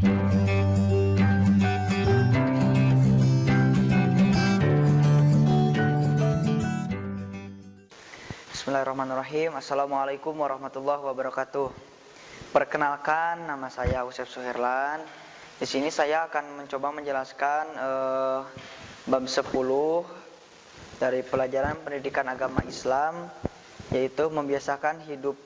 Bismillahirrahmanirrahim. Assalamualaikum warahmatullahi wabarakatuh. Perkenalkan, nama saya Usep Suherlan. Di sini saya akan mencoba menjelaskan bab 10 dari pelajaran pendidikan agama Islam, yaitu membiasakan hidup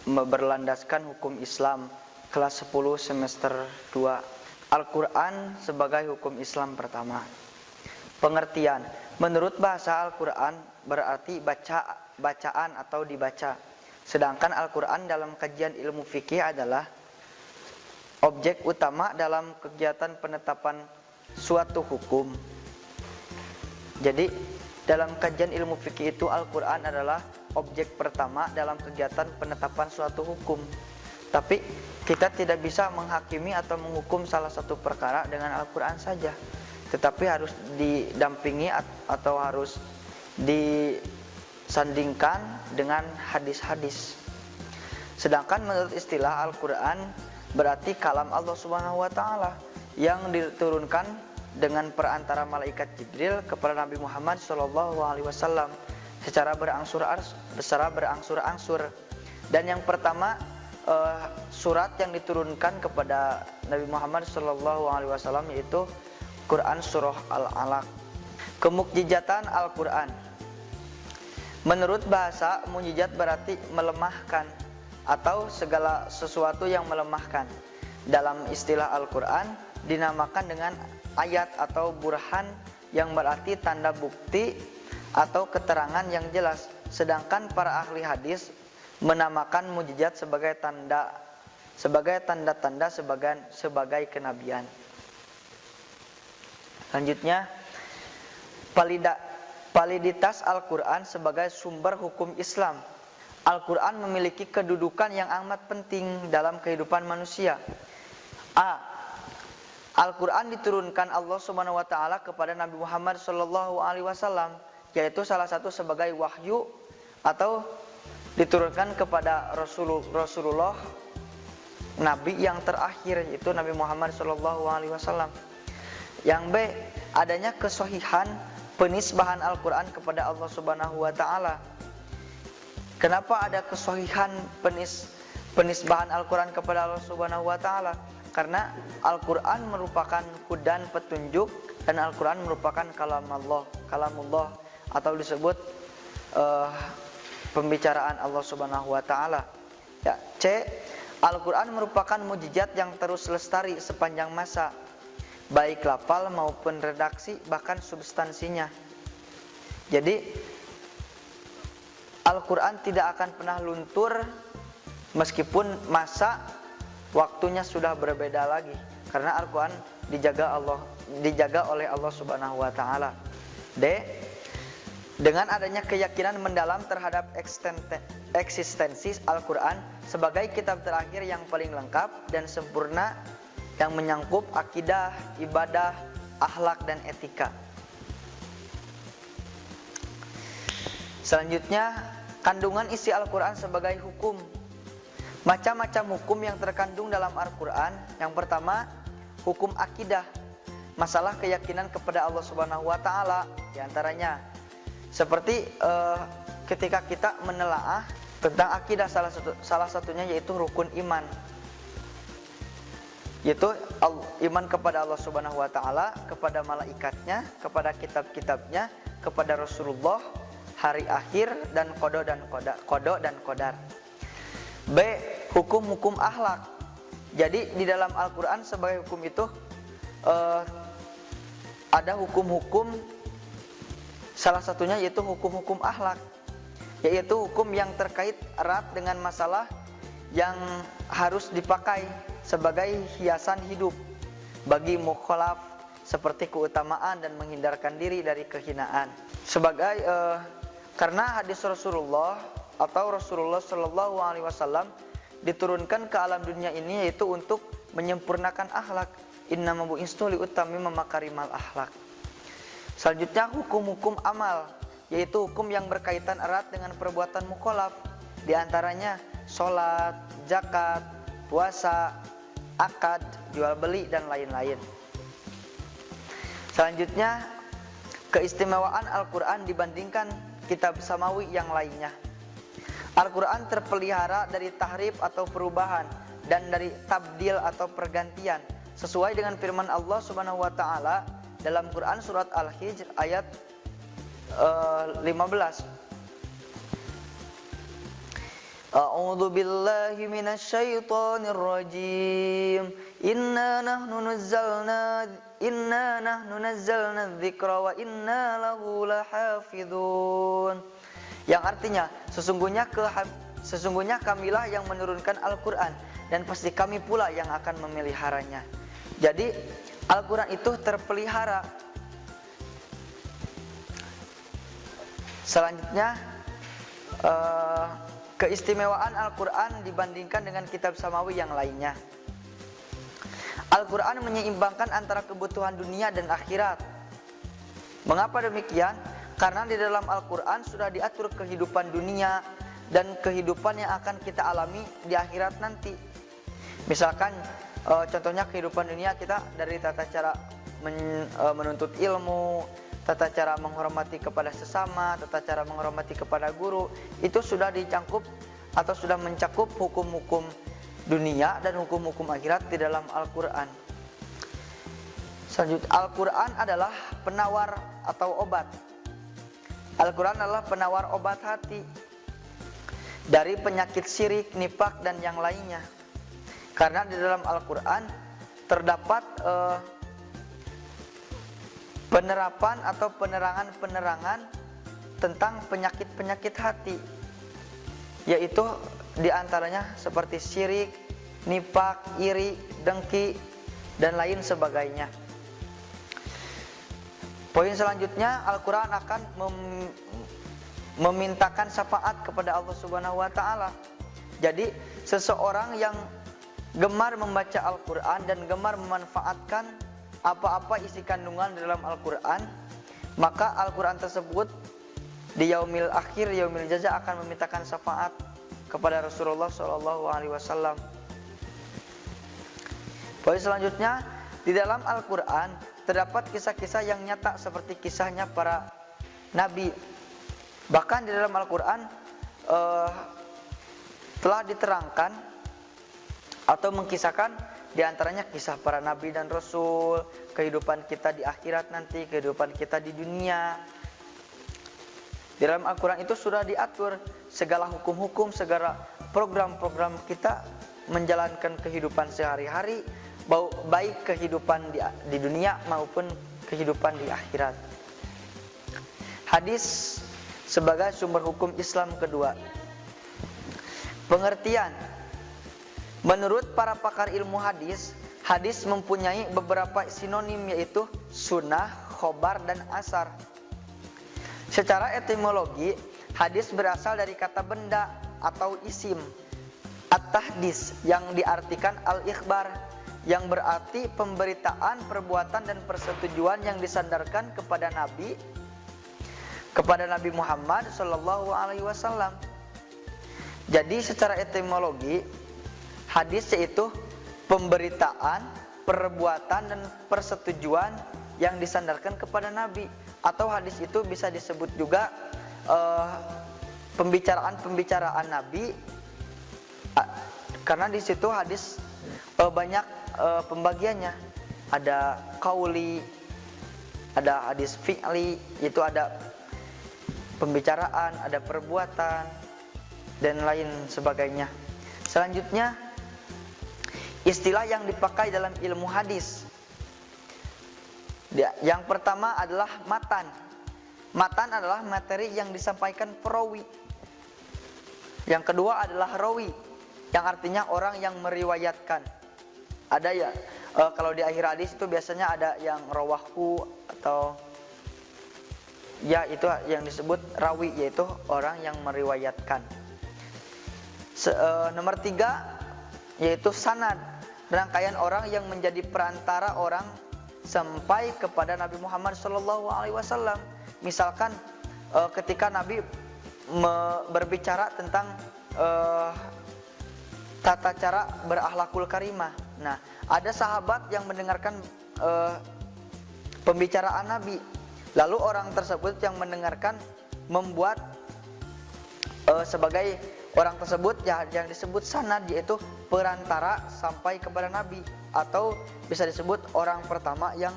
berlandaskan hukum Islam, kelas 10 semester 2. Al-Quran sebagai hukum Islam pertama. Pengertian. Menurut bahasa Al-Quran berarti bacaan atau dibaca. Sedangkan Al-Quran dalam kajian ilmu fikih adalah objek utama dalam kegiatan penetapan suatu hukum. Jadi dalam kajian ilmu fikih itu Al-Quran adalah objek pertama dalam kegiatan penetapan suatu hukum. Tapi kita tidak bisa menghakimi atau menghukum salah satu perkara dengan Al-Quran saja, tetapi harus didampingi atau harus disandingkan dengan hadis-hadis. Sedangkan menurut istilah Al-Quran berarti kalam Allah Subhanahu wa taala yang diturunkan dengan perantara malaikat Jibril kepada Nabi Muhammad SAW secara berangsur-angsur. Dan yang pertama surat yang diturunkan kepada Nabi Muhammad SAW yaitu Quran surah Al-Alaq. Kemukjizatan Al-Quran. Menurut bahasa, mukjizat berarti melemahkan atau segala sesuatu yang melemahkan. Dalam istilah Al-Quran dinamakan dengan ayat atau burhan yang berarti tanda bukti atau keterangan yang jelas. Sedangkan para ahli hadis menamakan mukjizat sebagai tanda-tanda sebagai kenabian. Selanjutnya, validitas Al-Quran sebagai sumber hukum Islam. Al-Quran memiliki kedudukan yang amat penting dalam kehidupan manusia. A. Al-Quran diturunkan Allah Subhanahu wa taala kepada Nabi Muhammad SAW, yaitu salah satu sebagai wahyu atau diturunkan kepada Rasulullah Nabi yang terakhir, yaitu Nabi Muhammad SAW. Yang B. Adanya kesohihan penisbahan Al-Quran kepada Allah Subhanahu wa taala. Kenapa ada kesohihan penisbahan Al-Quran kepada Allah Subhanahu wa taala? Karena Al-Quran merupakan hudan petunjuk dan Al-Quran merupakan kalamullah atau disebut pembicaraan Allah Subhanahu wa taala. Ya, C. Al-Quran merupakan mukjizat yang terus lestari sepanjang masa, baik lafal maupun redaksi bahkan substansinya. Jadi Al-Quran tidak akan pernah luntur meskipun masa waktunya sudah berbeda lagi, karena Al-Quran dijaga oleh Allah Subhanahu wa taala. D. Dengan adanya keyakinan mendalam terhadap eksistensi Al-Quran sebagai kitab terakhir yang paling lengkap dan sempurna yang menyangkup akidah, ibadah, akhlak dan etika. Selanjutnya, kandungan isi Al-Quran sebagai hukum. Macam-macam hukum yang terkandung dalam Al-Quran. Yang pertama, hukum akidah, masalah keyakinan kepada Allah Subhanahu wa taala. Di antaranya seperti ketika kita menelaah tentang akidah, salah satunya yaitu rukun iman, yaitu iman kepada Allah Subhanahu wa taala, kepada malaikatnya, kepada kitab-kitabnya, kepada Rasulullah, hari akhir, dan qada dan qadar. B. Hukum-hukum akhlak. Jadi di dalam Al-Quran sebagai hukum itu ada hukum-hukum, salah satunya yaitu hukum-hukum akhlak, yaitu hukum yang terkait erat dengan masalah yang harus dipakai sebagai hiasan hidup bagi mukhalaf, seperti keutamaan dan menghindarkan diri dari kehinaan. Karena hadis Rasulullah atau Rasulullah Shallallahu Alaihi Wasallam diturunkan ke alam dunia ini yaitu untuk menyempurnakan akhlak. Innama bu'istu liutammima makarimal akhlak. Selanjutnya hukum-hukum amal, yaitu hukum yang berkaitan erat dengan perbuatan mukhalaf. Di antaranya sholat, zakat, puasa, akad, jual beli dan lain-lain. Selanjutnya, keistimewaan Al-Quran dibandingkan kitab samawi yang lainnya. Al-Quran terpelihara dari tahrif atau perubahan dan dari tabdil atau pergantian, sesuai dengan firman Allah Subhanahu wa taala dalam Quran surat Al-Hijr ayat 15. A'udzu billahi minasyaitonir rajim. Inna nahnu nazzalna dzikra wa inna lahu lahafizun. Yang artinya sesungguhnya kamilah yang menurunkan Al-Quran dan pasti kami pula yang akan memeliharanya. Jadi Al-Quran itu terpelihara. Selanjutnya, keistimewaan Al-Quran dibandingkan dengan kitab samawi yang lainnya. Al-Quran menyeimbangkan antara kebutuhan dunia dan akhirat. Mengapa demikian? Karena di dalam Al-Quran sudah diatur kehidupan dunia dan kehidupan yang akan kita alami di akhirat nanti. Misalkan contohnya kehidupan dunia kita dari tata cara menuntut ilmu, tata cara menghormati kepada sesama, tata cara menghormati kepada guru, itu sudah dicangkup atau sudah mencakup hukum-hukum dunia dan hukum-hukum akhirat di dalam Al-Quran. Selanjutnya, Al-Quran adalah penawar atau obat. Al-Quran adalah penawar obat hati dari penyakit syirik, nifak dan yang lainnya. Karena di dalam Al-Quran terdapat penerapan atau penerangan-penerangan tentang penyakit-penyakit hati, yaitu diantaranya seperti syirik, nifak, iri, dengki, dan lain sebagainya. Poin selanjutnya, Al-Quran akan memintakan syafaat kepada Allah Subhanahu wa taala. Jadi, seseorang yang gemar membaca Al-Quran dan gemar memanfaatkan apa-apa isi kandungan dalam Al-Quran, maka Al-Quran tersebut di yaumil akhir, yaumil jaza akan memintakan syafaat kepada Rasulullah SAW. Poin selanjutnya, di dalam Al-Quran terdapat kisah-kisah yang nyata seperti kisahnya para nabi. Bahkan di dalam Al-Quran telah diterangkan atau mengkisahkan diantaranya kisah para nabi dan rasul, kehidupan kita di akhirat nanti, kehidupan kita di dunia. Di dalam Al-Quran itu sudah diatur segala hukum-hukum, segala program-program kita menjalankan kehidupan sehari-hari, baik kehidupan di dunia maupun kehidupan di akhirat. Hadis sebagai sumber hukum Islam kedua. Pengertian. Menurut para pakar ilmu hadis, hadis mempunyai beberapa sinonim, yaitu sunnah, khobar, dan asar. Secara etimologi, hadis berasal dari kata benda atau isim, at-tahdis, yang diartikan al-ikhbar, yang berarti pemberitaan, perbuatan, dan persetujuan yang disandarkan kepada Nabi Muhammad SAW. Jadi secara etimologi, hadis yaitu pemberitaan, perbuatan, dan persetujuan yang disandarkan kepada Nabi. Atau hadis itu bisa disebut juga pembicaraan Nabi, karena di situ hadis banyak pembagiannya. Ada qauli, ada hadis fi'li, itu ada pembicaraan, ada perbuatan, dan lain sebagainya. Selanjutnya, istilah yang dipakai dalam ilmu hadis. Yang pertama adalah matan. Matan adalah materi yang disampaikan perawi. Yang kedua adalah rawi, yang artinya orang yang meriwayatkan. Ada ya, kalau di akhir hadis itu biasanya ada yang rawahu, atau ya itu yang disebut rawi, yaitu orang yang meriwayatkan. Nomor 3 yaitu sanad, rangkaian orang yang menjadi perantara orang sampai kepada Nabi Muhammad SAW. Misalkan ketika Nabi berbicara tentang tata cara berakhlakul karimah, Nah, ada sahabat yang mendengarkan pembicaraan Nabi. Lalu orang tersebut yang mendengarkan membuat sebagai orang tersebut yang disebut sanad, yaitu perantara sampai kepada Nabi, atau bisa disebut orang pertama yang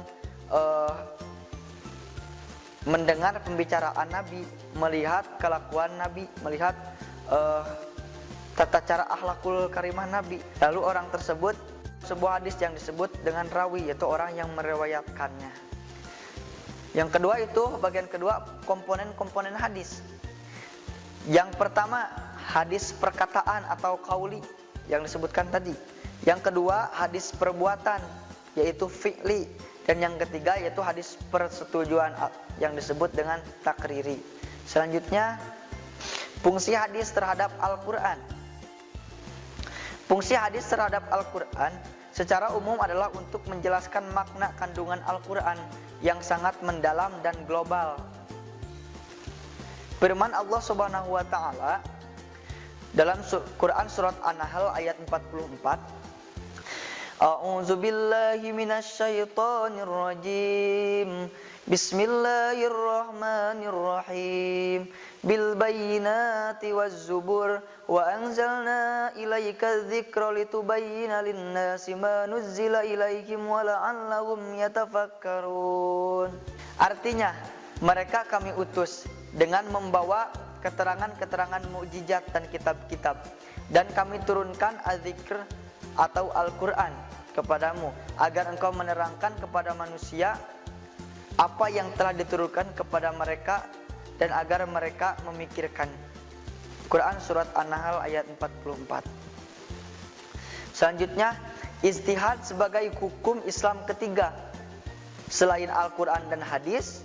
mendengar pembicaraan Nabi, melihat kelakuan Nabi, melihat tata cara akhlakul karimah Nabi. Lalu orang tersebut sebuah hadis yang disebut dengan rawi, yaitu orang yang meriwayatkannya. Yang kedua itu bagian kedua, komponen-komponen hadis. Yang pertama hadis perkataan atau qauli yang disebutkan tadi. Yang kedua hadis perbuatan, yaitu fi'li. Dan yang ketiga yaitu hadis persetujuan yang disebut dengan takriri. Selanjutnya, fungsi hadis terhadap Al-Quran. Fungsi hadis terhadap Al-Quran secara umum adalah untuk menjelaskan makna kandungan Al-Quran yang sangat mendalam dan global. Firman Allah Subhanahu wa taala dalam Quran surat An-Nahl ayat 44, A'udzu billahi minasyaitonir rajim. Bismillahirrahmanirrahim. Bil bayyinati waz zubur wa anzalna ilaika dzikra litubayyana lin-nasi ma nuzzila ilaihim wa la'allahum yatafakkarun. Artinya, mereka kami utus dengan membawa keterangan-keterangan mukjizat dan kitab-kitab, dan kami turunkan az-zikr atau Al-Quran kepadamu agar engkau menerangkan kepada manusia apa yang telah diturunkan kepada mereka dan agar mereka memikirkan. Quran surat An-Nahl ayat 44. Selanjutnya, ijtihad sebagai hukum Islam ketiga selain Al-Quran dan hadis.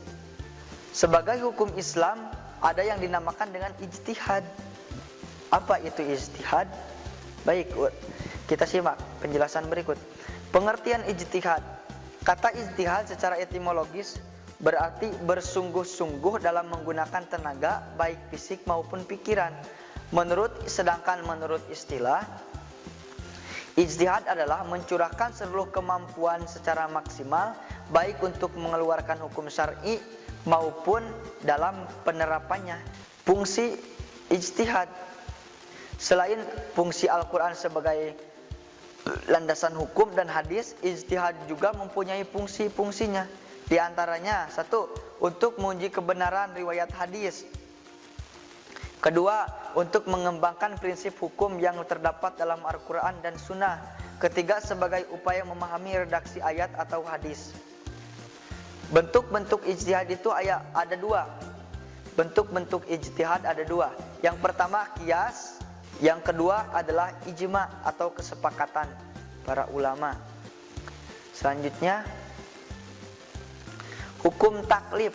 Sebagai hukum Islam ada yang dinamakan dengan ijtihad. Apa itu ijtihad? Baik, kita simak penjelasan berikut. Pengertian ijtihad. Kata ijtihad secara etimologis berarti bersungguh-sungguh dalam menggunakan tenaga baik fisik maupun pikiran. Sedangkan menurut istilah, ijtihad adalah mencurahkan seluruh kemampuan secara maksimal baik untuk mengeluarkan hukum syar'i maupun dalam penerapannya. Fungsi ijtihad selain fungsi Al-Quran sebagai landasan hukum dan hadis, ijtihad juga mempunyai fungsi-fungsinya. Di antaranya, satu, untuk menguji kebenaran riwayat hadis. Kedua, untuk mengembangkan prinsip hukum yang terdapat dalam Al-Quran dan Sunnah. Ketiga, sebagai upaya memahami redaksi ayat atau hadis. Bentuk-bentuk ijtihad itu ada dua. Bentuk-bentuk ijtihad ada dua. Yang pertama qiyas, yang kedua adalah ijma atau kesepakatan para ulama. Selanjutnya, hukum taklif.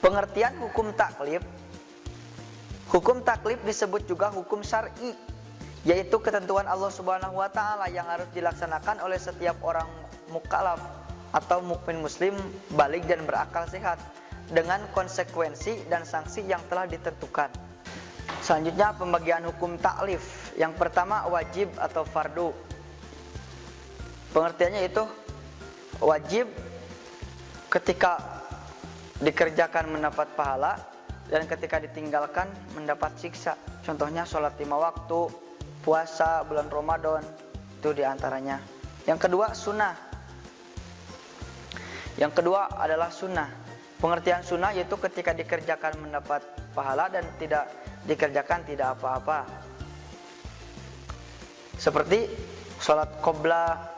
Pengertian hukum taklif. Hukum taklif disebut juga hukum syar'i, yaitu ketentuan Allah Subhanahu wa taala yang harus dilaksanakan oleh setiap orang mukallaf atau mukmin muslim baligh dan berakal sehat dengan konsekuensi dan sanksi yang telah ditentukan. Selanjutnya, pembagian hukum taklif. Yang pertama, wajib atau fardu. Pengertiannya itu wajib ketika dikerjakan mendapat pahala dan ketika ditinggalkan mendapat siksa. Contohnya sholat 5 waktu, puasa bulan Ramadan, itu diantaranya. Yang kedua, sunnah. Yang kedua adalah sunnah. Pengertian sunnah yaitu ketika dikerjakan mendapat pahala dan tidak dikerjakan tidak apa-apa. Seperti sholat qobla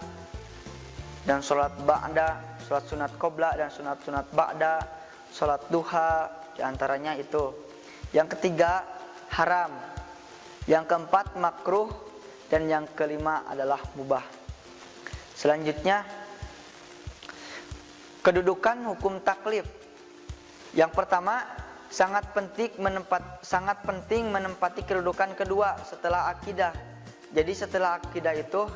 dan sholat ba'da, sholat sunat qobla dan sunat ba'da, sholat duha, diantaranya itu. Yang ketiga, haram. Yang keempat, makruh. Dan yang kelima adalah mubah. Selanjutnya, kedudukan hukum taklif. Yang pertama, sangat penting menempati kedudukan kedua setelah akidah. Jadi setelah akidah itu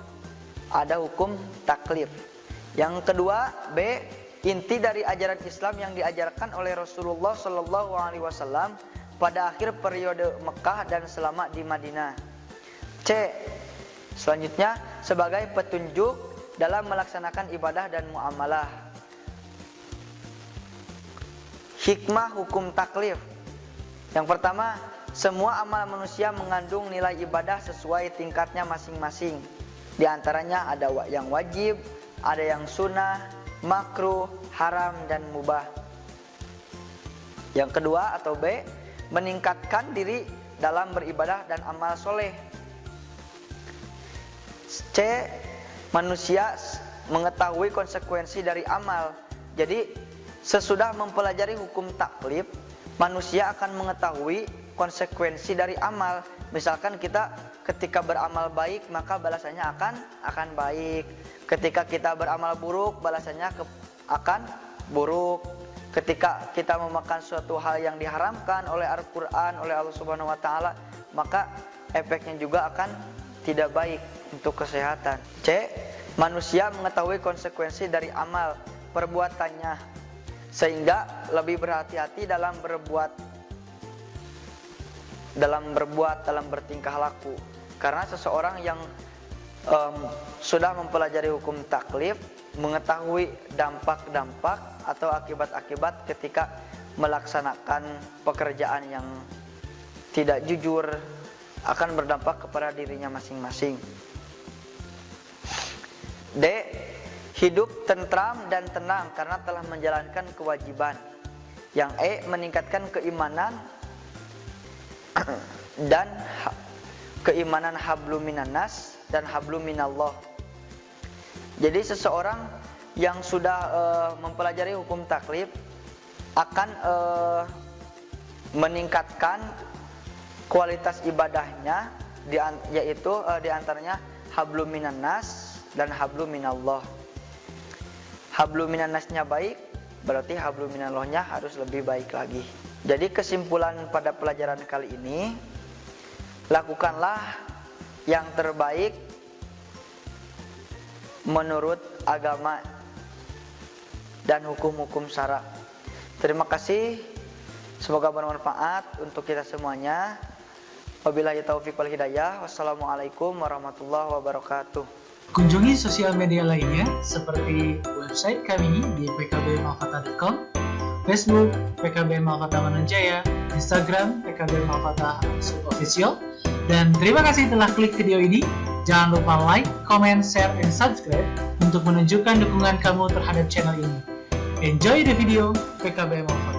ada hukum taklif. Yang kedua, B, inti dari ajaran Islam yang diajarkan oleh Rasulullah Shallallahu Alaihi Wasallam pada akhir periode Mekah dan selama di Madinah. C, Selanjutnya, sebagai petunjuk dalam melaksanakan ibadah dan muamalah. Hikmah hukum taklif. Yang pertama, semua amal manusia mengandung nilai ibadah sesuai tingkatnya masing-masing. Di antaranya ada yang wajib, ada yang sunnah, makruh, haram, dan mubah. Yang kedua atau B, meningkatkan diri dalam beribadah dan amal soleh. C, manusia mengetahui konsekuensi dari amal. Jadi sesudah mempelajari hukum taklif, manusia akan mengetahui konsekuensi dari amal. Misalkan kita ketika beramal baik, maka balasannya akan baik. Ketika kita beramal buruk, balasannya akan buruk. Ketika kita memakan suatu hal yang diharamkan oleh Al-Quran, oleh Allah Subhanahu wa Ta'ala, maka efeknya juga akan tidak baik untuk kesehatan. C, manusia mengetahui konsekuensi dari amal perbuatannya, sehingga lebih berhati-hati dalam bertingkah laku. Karena seseorang yang sudah mempelajari hukum taklif, mengetahui dampak-dampak atau akibat-akibat ketika melaksanakan pekerjaan yang tidak jujur, akan berdampak kepada dirinya masing-masing. D, hidup tentram dan tenang karena telah menjalankan kewajiban. Yang E, meningkatkan keimanan dan keimanan hablum minannas dan hablum minallah. Jadi seseorang yang sudah mempelajari hukum taklif akan meningkatkan kualitas ibadahnya, yaitu diantaranya hablum minannas dan hablum minallah. Hablum minannasnya baik, berarti hablum minallahnya harus lebih baik lagi. Jadi kesimpulan pada pelajaran kali ini, lakukanlah yang terbaik menurut agama dan hukum-hukum syara. Terima kasih, semoga bermanfaat untuk kita semuanya. Wabillahi taufiq wal hidayah. Wassalamualaikum warahmatullahi wabarakatuh. Kunjungi sosial media lainnya seperti website kami di pkbmalfata.com, Facebook PKB Malfata Mananjaya, Instagram PKB Malfata Official. Dan terima kasih telah klik video ini. Jangan lupa like, comment, share, dan subscribe untuk menunjukkan dukungan kamu terhadap channel ini. Enjoy the video PKB Malfata.